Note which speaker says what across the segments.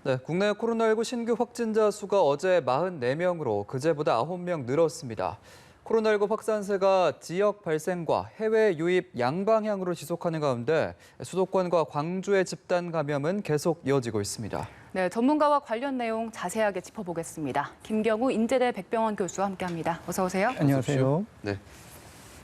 Speaker 1: 네, 국내 코로나19 신규 확진자 수가 어제 44명으로 그제보다 9명 늘었습니다. 코로나19 확산세가 지역 발생과 해외 유입 양방향으로 지속하는 가운데 수도권과 광주의 집단 감염은 계속 이어지고 있습니다.
Speaker 2: 네, 전문가와 관련 내용 자세하게 짚어보겠습니다. 김경우 인제대 백병원 교수와 함께합니다. 어서 오세요.
Speaker 3: 안녕하세요.
Speaker 1: 네.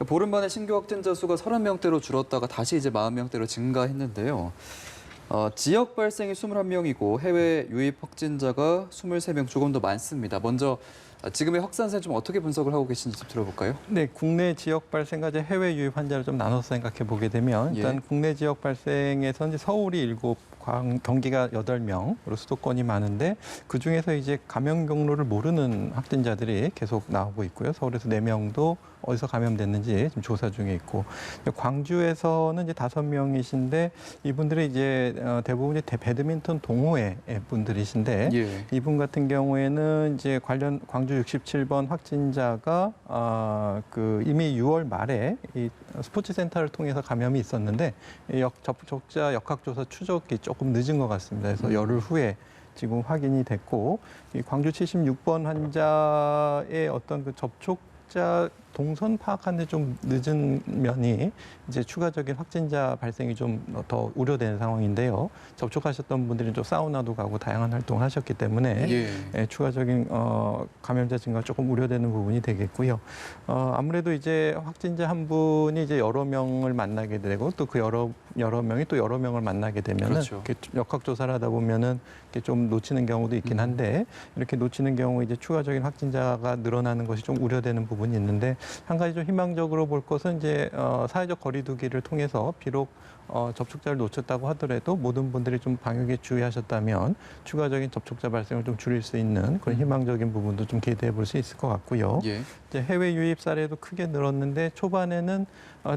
Speaker 1: 보름 만에 신규 확진자 수가 30명대로 줄었다가 다시 이제 40명대로 증가했는데요. 지역 발생이 21명이고 해외 유입 확진자가 23명, 조금 더 많습니다. 먼저 지금의 확산세 좀 어떻게 분석을 하고 계신지 좀 들어볼까요?
Speaker 3: 네, 국내 지역 발생과 이제 해외 유입 환자를 좀 나눠서 생각해 보게 되면 일단 국내 지역 발생에서 이제 서울이 7, 경기가 8명, 그리고 수도권이 많은데 그 중에서 이제 감염 경로를 모르는 확진자들이 계속 나오고 있고요. 서울에서 4명도 어디서 감염됐는지 지금 조사 중에 있고, 광주에서는 이제 5명이신데 이분들이 이제 대부분 배드민턴 동호회 분들이신데 이분 같은 경우에는 이제 관련 광주 67번 확진자가 이미 6월 말에 이 스포츠 센터를 통해서 감염이 있었는데 접촉자 역학조사 추적이 조금 늦은 것 같습니다. 그래서 열흘 후에 지금 확인이 됐고, 이 광주 76번 환자의 어떤 그 접촉자 동선 파악하는데 좀 늦은 면이 이제 추가적인 확진자 발생이 좀 더 우려되는 상황인데요. 접촉하셨던 분들이 좀 사우나도 가고 다양한 활동을 하셨기 때문에 추가적인 감염자 증가가 조금 우려되는 부분이 되겠고요. 아무래도 이제 확진자 한 분이 이제 여러 명을 만나게 되고 또 그 여러 명이 또 여러 명을 만나게 되면은
Speaker 1: 그렇죠.
Speaker 3: 역학조사를 하다 보면은 이렇게 좀 놓치는 경우도 있긴 한데 이렇게 놓치는 경우 이제 추가적인 확진자가 늘어나는 것이 좀 우려되는 부분이 있는데, 한 가지 좀 희망적으로 볼 것은 이제 사회적 거리두기를 통해서 비록 접촉자를 놓쳤다고 하더라도 모든 분들이 좀 방역에 주의하셨다면 추가적인 접촉자 발생을 좀 줄일 수 있는 그런 희망적인 부분도 좀 기대해 볼 수 있을 것 같고요. 이제 해외 유입 사례도 크게 늘었는데 초반에는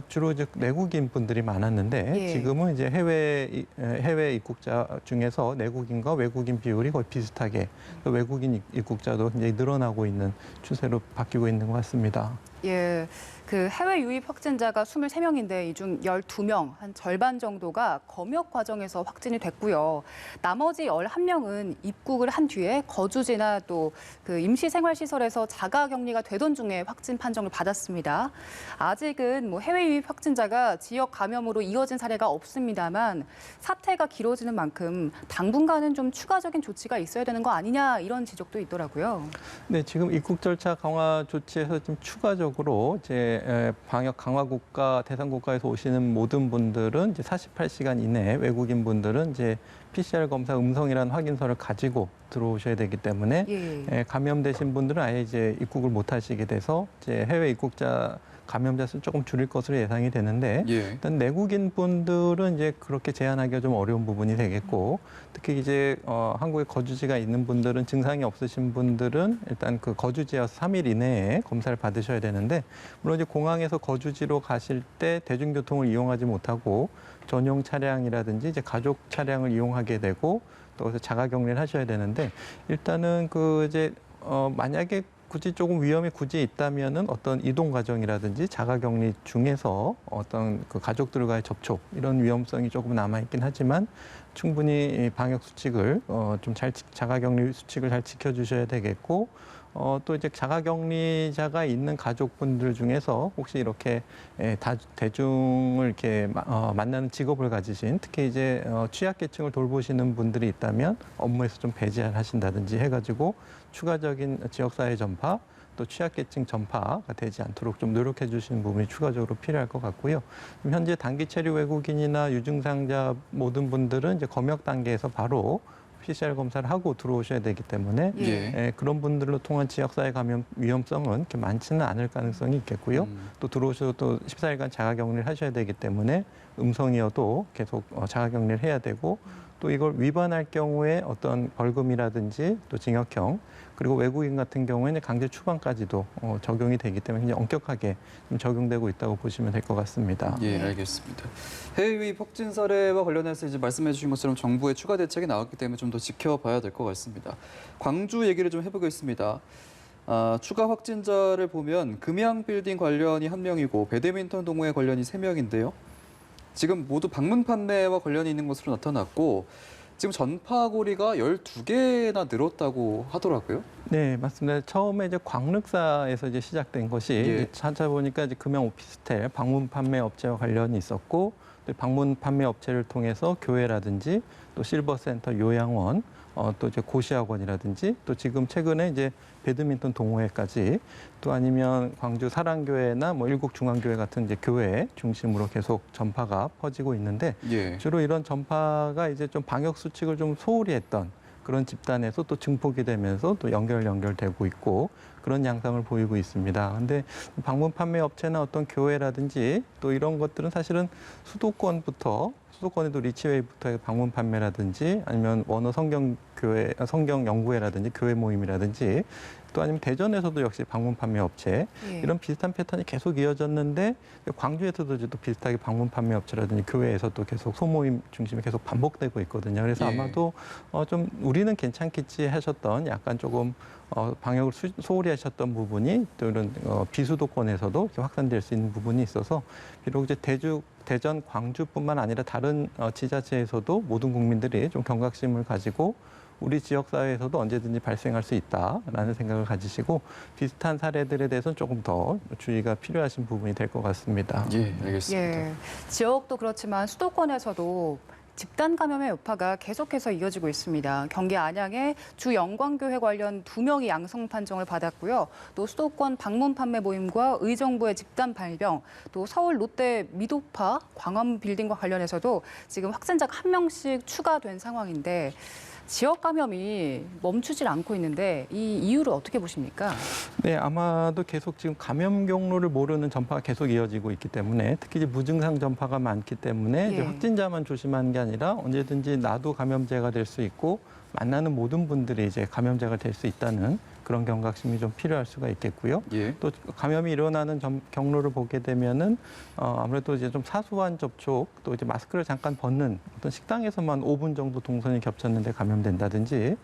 Speaker 3: 주로 이제 내국인 분들이 많았는데 지금은 이제 해외 입국자 중에서 내국인과 외국인 비율이 거의 비슷하게 또 외국인 입국자도 굉장히 늘어나고 있는 추세로 바뀌고 있는 것 같습니다.
Speaker 2: 예, 그 해외 유입 확진자가 23명인데 이 중 12명, 한 절반 정도가 검역 과정에서 확진이 됐고요. 나머지 11명은 입국을 한 뒤에 거주지나 또 그 임시생활시설에서 자가격리가 되던 중에 확진 판정을 받았습니다. 아직은 뭐 해외 유입 확진자가 지역 감염으로 이어진 사례가 없습니다만 사태가 길어지는 만큼 당분간은 좀 추가적인 조치가 있어야 되는 거 아니냐 이런 지적도 있더라고요.
Speaker 3: 네, 지금 입국 절차 강화 조치에서 좀 추가적으로 이제 방역 강화 국가 대상 국가에서 오시는 모든 분들은 이제 48시간 이내 외국인 분들은 이제 PCR 검사 음성이라는 확인서를 가지고 들어오셔야 되기 때문에 감염되신 분들은 아예 이제 입국을 못 하시게 돼서 이제 해외 입국자 감염자 수는 조금 줄일 것으로 예상이 되는데 일단 내국인 분들은 이제 그렇게 제한하기가 좀 어려운 부분이 되겠고, 특히 이제 한국에 거주지가 있는 분들은 증상이 없으신 분들은 일단 그 거주지에서 3일 이내에 검사를 받으셔야 되는데, 물론 이제 공항에서 거주지로 가실 때 대중교통을 이용하지 못하고 전용 차량이라든지 이제 가족 차량을 이용하게 되고 또 그래서 자가격리를 하셔야 되는데, 일단은 그 이제 만약에 굳이 조금 위험이 굳이 있다면은 어떤 이동 과정이라든지 자가격리 중에서 어떤 그 가족들과의 접촉 이런 위험성이 조금 남아 있긴 하지만 충분히 방역 수칙을 좀 잘 자가격리 수칙을 잘 지켜주셔야 되겠고, 또 이제 자가격리자가 있는 가족분들 중에서 혹시 이렇게 대중을 이렇게 만나는 직업을 가지신 특히 이제 취약계층을 돌보시는 분들이 있다면 업무에서 좀 배제하신다든지 해가지고 추가적인 지역사회 전파 또 취약계층 전파가 되지 않도록 좀 노력해 주시는 부분이 추가적으로 필요할 것 같고요. 현재 단기 체류 외국인이나 유증상자 모든 분들은 이제 검역 단계에서 바로 PCR 검사를 하고 들어오셔야 되기 때문에 그런 분들로 통한 지역사회 감염 위험성은 그렇게 많지는 않을 가능성이 있겠고요. 또 들어오셔도 또 14일간 자가격리를 하셔야 되기 때문에 음성이어도 계속 자가격리를 해야 되고, 또 이걸 위반할 경우에 어떤 벌금이라든지 또 징역형, 그리고 외국인 같은 경우에는 강제 추방까지도 적용이 되기 때문에 굉장히 엄격하게 좀 적용되고 있다고 보시면 될 것 같습니다.
Speaker 1: 예, 알겠습니다. 해외 유입 확진 사례와 관련해서 이제 말씀해 주신 것처럼 정부의 추가 대책이 나왔기 때문에 좀 더 지켜봐야 될 것 같습니다. 광주 얘기를 좀 해보겠습니다. 추가 확진자를 보면 금양 빌딩 관련이 1명이고 배드민턴 동호회 관련이 3명인데요. 지금 모두 방문 판매와 관련이 있는 것으로 나타났고, 지금 전파고리가 12개나 늘었다고 하더라고요.
Speaker 3: 네, 맞습니다. 처음에 이제 광륵사에서 이제 시작된 것이
Speaker 1: 예.
Speaker 3: 이제 찾아보니까 이제 금형 오피스텔 방문 판매 업체와 관련이 있었고, 또 방문 판매 업체를 통해서 교회라든지 또 실버센터 요양원, 또 이제 고시학원이라든지 또 지금 최근에 이제 배드민턴 동호회까지, 또 아니면 광주 사랑교회나 뭐 일곡중앙교회 같은 이제 교회 중심으로 계속 전파가 퍼지고 있는데,
Speaker 1: 예.
Speaker 3: 주로 이런 전파가 이제 좀 방역 수칙을 좀 소홀히 했던 그런 집단에서 또 증폭이 되면서 또 연결되고 있고 그런 양상을 보이고 있습니다. 근데 방문 판매 업체나 어떤 교회라든지 또 이런 것들은 사실은 수도권에도 리치웨이부터 방문 판매라든지 아니면 원어 성경교회, 성경 연구회라든지 교회 모임이라든지 또 아니면 대전에서도 역시 방문 판매 업체
Speaker 2: 예.
Speaker 3: 이런 비슷한 패턴이 계속 이어졌는데, 광주에서도 이제 또 비슷하게 방문 판매 업체라든지 교회에서도 계속 소모임 중심이 계속 반복되고 있거든요. 그래서
Speaker 1: 예.
Speaker 3: 아마도 좀 우리는 괜찮겠지 하셨던 약간 조금 방역을 소홀히 하셨던 부분이 또 이런 비수도권에서도 이렇게 확산될 수 있는 부분이 있어서, 비록 이제 대전, 광주뿐만 아니라 다른 지자체에서도 모든 국민들이 좀 경각심을 가지고 우리 지역 사회에서도 언제든지 발생할 수 있다라는 생각을 가지시고 비슷한 사례들에 대해서는 조금 더 주의가 필요하신 부분이 될 것 같습니다.
Speaker 1: 예, 알겠습니다.
Speaker 2: 예. 지역도 그렇지만 수도권에서도 집단 감염의 여파가 계속해서 이어지고 있습니다. 경기 안양의 주 영광교회 관련 2명이 양성 판정을 받았고요. 또 수도권 방문 판매 모임과 의정부의 집단 발병, 또 서울 롯데 미도파 광화문 빌딩과 관련해서도 지금 확진자가 1명씩 추가된 상황인데, 지역 감염이 멈추질 않고 있는데 이 이유를 어떻게 보십니까?
Speaker 3: 네, 아마도 계속 지금 감염 경로를 모르는 전파가 계속 이어지고 있기 때문에, 특히 이제 무증상 전파가 많기 때문에 이제
Speaker 2: 예.
Speaker 3: 확진자만 조심하는 게 아니라 언제든지 나도 감염자가 될 수 있고 만나는 모든 분들이 이제 감염자가 될 수 있다는 그런 경각심이 좀 필요할 수가 있겠고요.
Speaker 1: 예.
Speaker 3: 또 감염이 일어나는 경로를 보게 되면은 아무래도 이제 좀 사소한 접촉, 또 이제 마스크를 잠깐 벗는 어떤 식당에서만 5분 정도 동선이 겹쳤는데 감염된다든지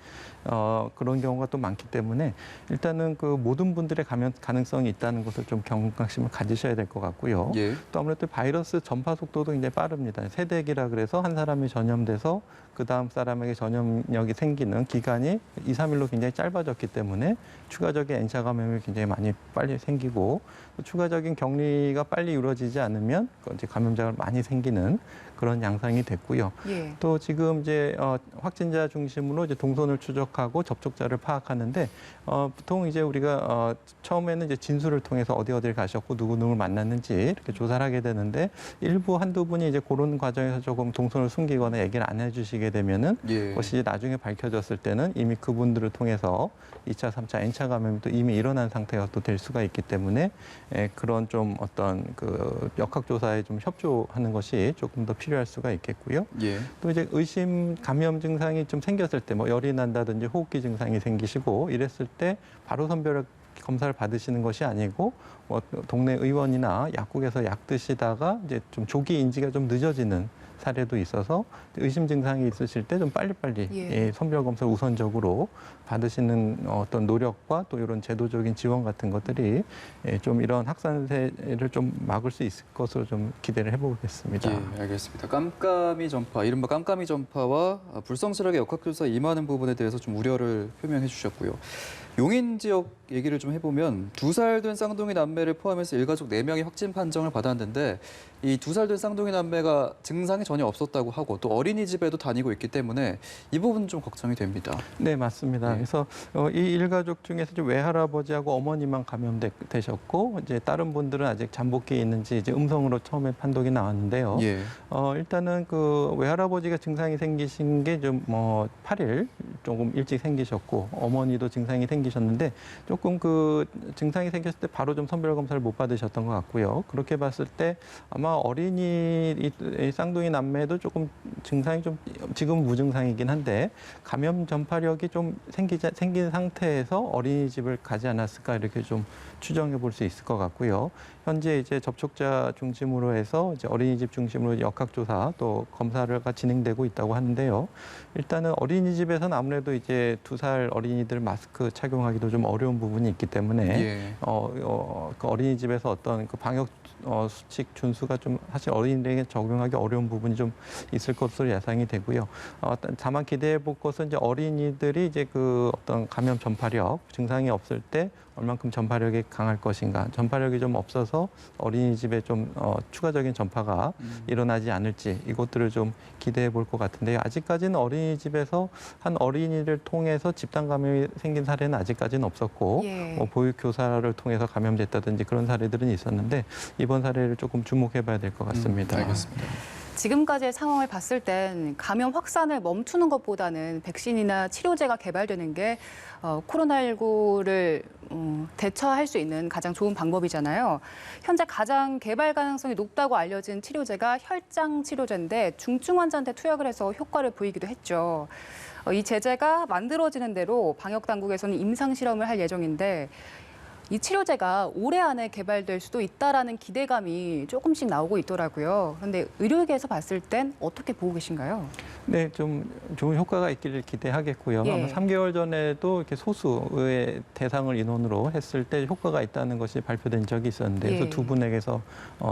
Speaker 3: 그런 경우가 또 많기 때문에, 일단은 그 모든 분들의 감염 가능성이 있다는 것을 좀 경각심을 가지셔야 될 것 같고요.
Speaker 1: 예.
Speaker 3: 또 아무래도 바이러스 전파 속도도 굉장히 빠릅니다. 세대기라 그래서 한 사람이 전염돼서 그 다음 사람에게 전염력이 생기는 기간이 2, 3일로 굉장히 짧아졌기 때문에 추가적인 N차 감염이 굉장히 많이 빨리 생기고, 또 추가적인 격리가 빨리 이루어지지 않으면 이제 감염자가 많이 생기는 그런 양상이 됐고요.
Speaker 2: 예.
Speaker 3: 또 지금 이제 확진자 중심으로 이제 동선을 추적하고 접촉자를 파악하는데, 보통 이제 우리가 처음에는 이제 진술을 통해서 어디를 가셨고 누구를 만났는지 이렇게 조사를 하게 되는데, 한두 분이 이제 그런 과정에서 조금 동선을 숨기거나 얘기를 안 해주시게 되면은
Speaker 1: 예.
Speaker 3: 그것이 나중에 밝혀졌을 때는 이미 그분들을 통해서 2차, 3차, N차 감염이 또 이미 일어난 상태가 또 될 수가 있기 때문에 그런 좀 어떤 그 역학조사에 좀 협조하는 것이 조금 더 필요할 수가 있겠고요.
Speaker 1: 예.
Speaker 3: 또 이제 의심 감염 증상이 좀 생겼을 때, 뭐 열이 난다든지 호흡기 증상이 생기시고 이랬을 때 바로 선별 검사를 받으시는 것이 아니고, 뭐 동네 의원이나 약국에서 약 드시다가 이제 좀 조기 인지가 좀 늦어지는 사례도 있어서 의심 증상이 있으실 때 좀 빨리빨리
Speaker 2: 예.
Speaker 3: 선별 검사를 우선적으로 받으시는 어떤 노력과 또 이런 제도적인 지원 같은 것들이 좀 이런 확산세를 좀 막을 수 있을 것으로 좀 기대를 해보겠습니다.
Speaker 1: 예, 알겠습니다. 깜깜이 전파, 이른바 깜깜이 전파와 불성실하게 역학조사 임하는 부분에 대해서 좀 우려를 표명해 주셨고요. 용인 지역 얘기를 좀 해보면 2살 된 쌍둥이 남매를 포함해서 일가족 4명이 확진 판정을 받았는데, 이 2살 된 쌍둥이 남매가 증상이 전혀 없었다고 하고 또 어린이집에도 다니고 있기 때문에 이 부분은 좀 걱정이 됩니다.
Speaker 3: 네, 맞습니다.
Speaker 1: 예.
Speaker 3: 그래서 이 일가족 중에서 이제 외할아버지하고 어머니만 감염되셨고, 이제 다른 분들은 아직 잠복기에 있는지 이제 음성으로 처음에 판독이 나왔는데요.
Speaker 1: 예.
Speaker 3: 일단은 그 외할아버지가 증상이 생기신 게 좀 8일 조금 일찍 생기셨고, 어머니도 증상이 생기셨는데 조금 그 증상이 생겼을 때 바로 좀 선별 검사를 못 받으셨던 것 같고요. 그렇게 봤을 때 아마 어린이 이 쌍둥이 남매도 조금 증상이 좀 지금 무증상이긴 한데 감염 전파력이 좀 생긴 상태에서 어린이집을 가지 않았을까 이렇게 좀 추정해 볼 수 있을 것 같고요. 현재 이제 접촉자 중심으로 해서 이제 어린이집 중심으로 역학조사 또 검사가 진행되고 있다고 하는데요. 일단은 어린이집에서는 아무래도 이제 2살 어린이들 마스크 착용하기도 좀 어려운 부분이 있기 때문에
Speaker 1: 예.
Speaker 3: 그 어린이집에서 어떤 그 방역 수칙 준수가 좀 사실 어린이들에게 적용하기 어려운 부분이 좀 있을 것으로 예상이 되고요. 다만 기대해 볼 것은 이제 어린이들이 이제 그 어떤 감염 전파력 증상이 없을 때 얼만큼 전파력이 강할 것인가. 전파력이 좀 없어서 어린이집에 좀 추가적인 전파가 일어나지 않을지 이것들을 좀 기대해 볼 것 같은데요. 아직까지는 어린이집에서 한 어린이를 통해서 집단 감염이 생긴 사례는 아직까지는 없었고
Speaker 2: 예.
Speaker 3: 보육 교사를 통해서 감염됐다든지 그런 사례들은 있었는데 이번 사례를 조금 주목해 봐야 될 것 같습니다.
Speaker 1: 알겠습니다.
Speaker 2: 지금까지의 상황을 봤을 땐 감염 확산을 멈추는 것보다는 백신이나 치료제가 개발되는 게 코로나19를 대처할 수 있는 가장 좋은 방법이잖아요. 현재 가장 개발 가능성이 높다고 알려진 치료제가 혈장 치료제인데 중증 환자한테 투약을 해서 효과를 보이기도 했죠. 이 제제가 만들어지는 대로 방역 당국에서는 임상 실험을 할 예정인데 이 치료제가 올해 안에 개발될 수도 있다라는 기대감이 조금씩 나오고 있더라고요. 그런데 의료계에서 봤을 땐 어떻게 보고 계신가요?
Speaker 3: 네, 좀 좋은 효과가 있기를 기대하겠고요.
Speaker 2: 예.
Speaker 3: 아마 3개월 전에도 이렇게 소수의 대상을 인원으로 했을 때 효과가 있다는 것이 발표된 적이 있었는데, 그래서
Speaker 2: 예.
Speaker 3: 두 분에게서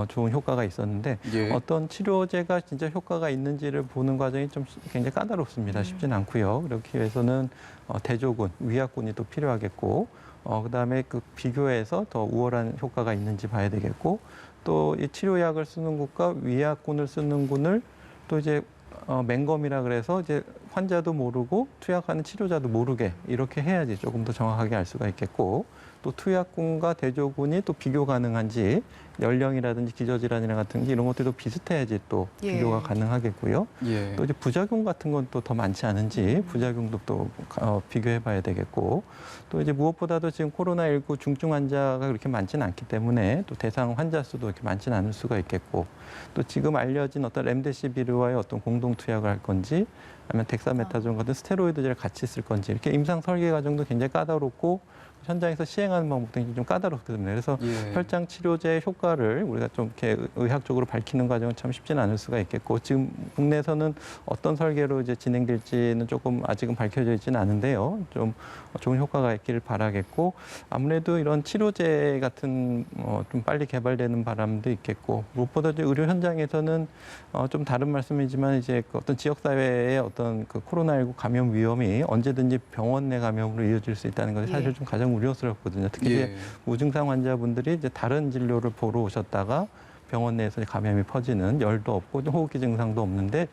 Speaker 3: 좋은 효과가 있었는데,
Speaker 1: 예.
Speaker 3: 어떤 치료제가 진짜 효과가 있는지를 보는 과정이 좀 굉장히 까다롭습니다. 쉽진 않고요. 그렇기 위해서는 대조군, 위약군이 또 필요하겠고, 그다음에 그 비교해서 더 우월한 효과가 있는지 봐야 되겠고, 또 이 치료약을 쓰는 곳과 위약군을 쓰는 군을 또 이제 맹검이라 그래서 이제 환자도 모르고 투약하는 치료자도 모르게 이렇게 해야지 조금 더 정확하게 알 수가 있겠고, 또 투약군과 대조군이 또 비교 가능한지 연령이라든지 기저질환이나 같은 게 이런 것들도 비슷해야지 또
Speaker 2: 예.
Speaker 3: 비교가 가능하겠고요.
Speaker 1: 예.
Speaker 3: 또 이제 부작용 같은 건 또 더 많지 않은지 부작용도 또 비교해 봐야 되겠고, 또 이제 무엇보다도 지금 코로나19 중증 환자가 그렇게 많지는 않기 때문에 또 대상 환자 수도 이렇게 많지는 않을 수가 있겠고, 또 지금 알려진 어떤 렘데시비르와의 어떤 공동 투약을 할 건지 아니면 덱사메타존 같은 스테로이드제를 같이 쓸 건지 이렇게 임상 설계 과정도 굉장히 까다롭고 현장에서 시행하는 방법도 굉장히 좀 까다롭거든요. 그래서
Speaker 1: 예.
Speaker 3: 혈장 치료제의 효과를 우리가 좀 이렇게 의학적으로 밝히는 과정은 참 쉽지는 않을 수가 있겠고, 지금 국내에서는 어떤 설계로 이제 진행될지는 조금 아직은 밝혀져 있지는 않은데요. 좀 좋은 효과가 있기를 바라겠고, 아무래도 이런 치료제 같은 좀 빨리 개발되는 바람도 있겠고, 무엇보다 이제 의료 현장에서는 좀 다른 말씀이지만 이제 그 어떤 지역 사회의 어떤 그 코로나19 감염 위험이 언제든지 병원 내 감염으로 이어질 수 있다는 것이 사실 좀 가장 우려스럽거든요. 특히
Speaker 1: 예.
Speaker 3: 이제 무증상 환자분들이 이제 다른 진료를 보러 오셨다가 병원 내에서 감염이 퍼지는, 열도 없고 호흡기 증상도 없는데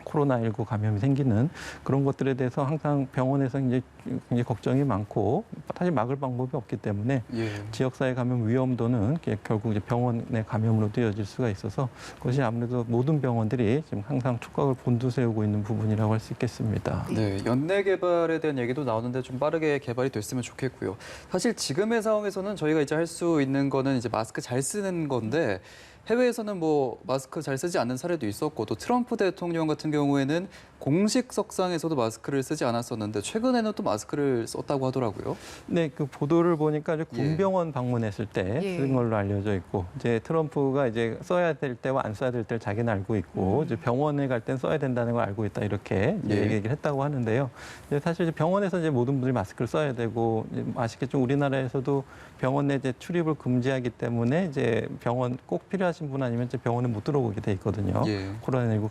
Speaker 3: 코로나19 감염이 생기는 그런 것들에 대해서 항상 병원에서 이제 굉장히 걱정이 많고 사실 막을 방법이 없기 때문에
Speaker 1: 예.
Speaker 3: 지역사회 감염 위험도는 결국 이제 병원 내 감염으로 이어질 수가 있어서 그것이 아무래도 모든 병원들이 지금 항상 촉각을 곤두세우고 있는 부분이라고 할 수 있겠습니다.
Speaker 1: 네, 연내 개발에 대한 얘기도 나오는데 좀 빠르게 개발이 됐으면 좋겠고요. 사실 지금의 상황에서는 저희가 이제 할 수 있는 거는 이제 마스크 잘 쓰는 건데, 해외에서는 뭐 마스크 잘 쓰지 않는 사례도 있었고, 또 트럼프 대통령 같은 경우에는 공식 석상에서도 마스크를 쓰지 않았었는데 최근에는 또 마스크를 썼다고 하더라고요.
Speaker 3: 네, 그 보도를 보니까 이제 군병원 방문했을 때
Speaker 2: 예.
Speaker 3: 쓴 걸로 알려져 있고, 이제 트럼프가 이제 써야 될 때와 안 써야 될 때를 자기는 알고 있고, 이제 병원에 갈 땐 써야 된다는 걸 알고 있다 이렇게 이제
Speaker 1: 예.
Speaker 3: 얘기를 했다고 하는데요. 이제 사실 이제 병원에서 이제 모든 분들이 마스크를 써야 되고, 이제 아시겠지만 우리나라에서도 병원 내 이제 출입을 금지하기 때문에 이제 병원 꼭 필요하신 분 아니면 이제 병원에 못 들어오게 돼 있거든요.
Speaker 1: 예.
Speaker 3: 코로나19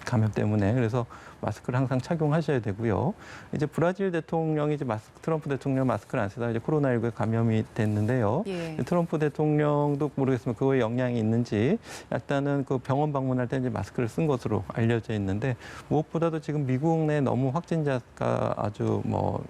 Speaker 3: 감염 때문에. 그래서 마스크를 항상 착용하셔야 되고요. 이제 브라질 대통령이 이제 트럼프 대통령 마스크를 안 쓰다가 이제 코로나19에 감염이 됐는데요.
Speaker 2: 예.
Speaker 3: 트럼프 대통령도 모르겠으면 그거에 영향이 있는지 일단은 그 병원 방문할 때 이제 마스크를 쓴 것으로 알려져 있는데, 무엇보다도 지금 미국 내 너무 확진자가 아주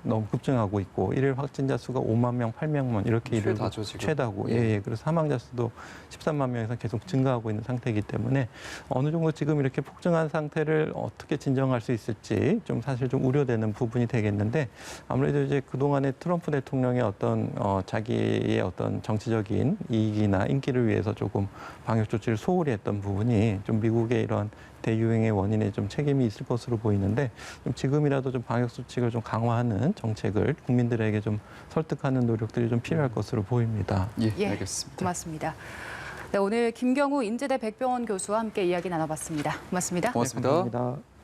Speaker 3: 너무 급증하고 있고, 일일 확진자 수가 5만 명, 8만 명 이렇게 이르고
Speaker 1: 최다죠, 지금.
Speaker 3: 최다고.
Speaker 1: 예.
Speaker 3: 예. 그래서 사망자 수도 13만 명에서 계속 계속 증가하고 있는 상태이기 때문에 어느 정도 지금 이렇게 폭증한 상태를 어떻게 진정할 수 있을지 좀 사실 좀 우려되는 부분이 되겠는데 아무래도 이제 그동안에 트럼프 대통령의 어떤 자기의 어떤 정치적인 이익이나 인기를 위해서 조금 방역 조치를 소홀히 했던 부분이 좀 미국의 이런 대유행의 원인에 좀 책임이 있을 것으로 보이는데 좀 지금이라도 좀 방역 수칙을 좀 강화하는 정책을 국민들에게 좀 설득하는 노력들이 좀 필요할 것으로 보입니다.
Speaker 1: 예, 알겠습니다.
Speaker 2: 고맙습니다. 네, 오늘 김경우 인제대 백병원 교수와 함께 이야기 나눠봤습니다. 고맙습니다.
Speaker 1: 고맙습니다.
Speaker 3: 네, 감사합니다.